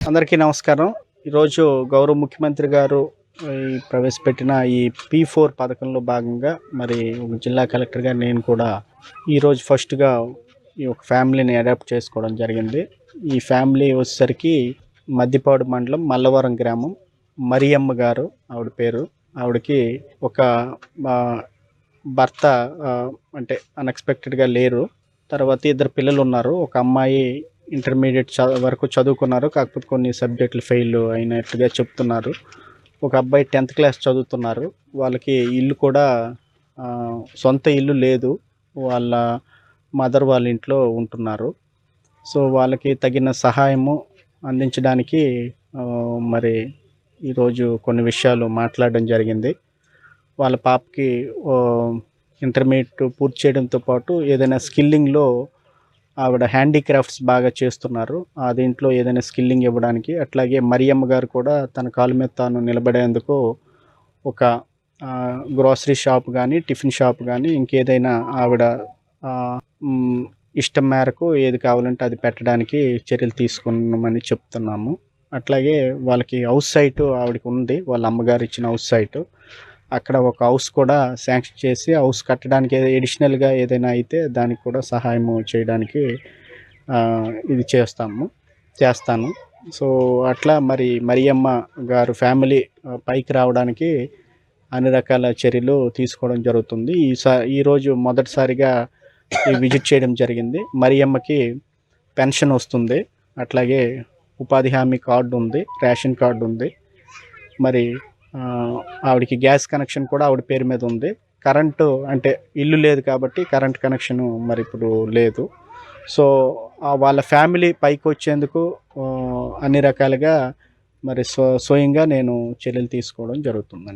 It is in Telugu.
అందరికీ నమస్కారం. ఈరోజు గౌరవ ముఖ్యమంత్రి గారు ప్రవేశపెట్టిన ఈ P4 పథకంలో భాగంగా మరి ఒక జిల్లా కలెక్టర్‌గా నేను కూడా ఈరోజు ఫస్ట్‌గా ఈ ఒక ఫ్యామిలీని అడాప్ట్ చేసుకోవడం జరిగింది. ఈ ఫ్యామిలీ వచ్చేసరికి మద్దిపాడు మండలం మల్లవరం గ్రామం. మరియమ్మ గారు ఆవిడ పేరు. ఆవిడకి ఒక భర్త అంటే అన్‌ఎక్స్‌పెక్టెడ్‌గా లేరు. తర్వాత ఇద్దరు పిల్లలున్నారు. ఒక అమ్మాయి ఇంటర్మీడియట్ వరకు చదువుకున్నారు. కాకపోతే కొన్ని సబ్జెక్టులు ఫెయిల్ అయినట్టుగా చెప్తున్నారు. ఒక అబ్బాయి 10th క్లాస్ చదువుతున్నారు. వాళ్ళకి ఇల్లు కూడా సొంత ఇల్లు లేదు. వాళ్ళ మదర్ వాళ్ళ ఇంట్లో ఉంటున్నారు. సో వాళ్ళకి తగిన సహాయము అందించడానికి మరి ఈరోజు కొన్ని విషయాలు మాట్లాడడం జరిగింది. వాళ్ళ పాపకి ఇంటర్మీడియట్ పూర్తి చేయడంతో పాటు ఏదైనా స్కిల్లింగ్‌లో ఆవిడ హ్యాండీక్రాఫ్ట్స్ బాగా చేస్తున్నారు. దీంట్లో ఏదైనా స్కిల్లింగ్ ఇవ్వడానికి. అట్లాగే మరియమ్మ గారు కూడా తన కాళ్ళ మీద తాను నిలబడేందుకు ఒక గ్రోసరీ షాప్ గానీ, టిఫిన్ షాప్ గానీ ఇంకేదైనా ఆవిడ ఇష్టం మేరకు ఏది కావాలంటే అది పెట్టడానికి చర్యలు తీసుకున్నామని చెప్తున్నాము. అట్లాగే వాళ్ళకి హౌస్ సైటు ఆవిడకి ఉంది. వాళ్ళ అమ్మగారు ఇచ్చిన హౌస్ సైటు. అక్కడ ఒక హౌస్ కూడా శాంక్షన్ చేసి హౌస్ కట్టడానికి ఎడిషనల్‌గా ఏదైనా అయితే దానికి కూడా సహాయము చేయడానికి ఇది చేస్తాను. సో అట్లా మరి మరియమ్మ గారు ఫ్యామిలీ పైకి రావడానికి అన్ని రకాల చర్యలు తీసుకోవడం జరుగుతుంది. ఈరోజు మొదటిసారిగా విజిట్ చేయడం జరిగింది. మరియమ్మకి పెన్షన్ వస్తుంది. అట్లాగే ఉపాధి హామీ కార్డు ఉంది. రేషన్ కార్డు ఉంది. మరి ఆవిడకి గ్యాస్ కనెక్షన్ కూడా ఆవిడ పేరు మీద ఉంది. కరెంటు అంటే ఇల్లు లేదు కాబట్టి కరెంట్ కనెక్షను మరి ఇప్పుడు లేదు. సో వాళ్ళ ఫ్యామిలీ పైకొచ్చేందుకు అన్ని రకాలుగా మరి స్వయంగా నేను చర్యలు తీసుకోవడం జరుగుతుందండి.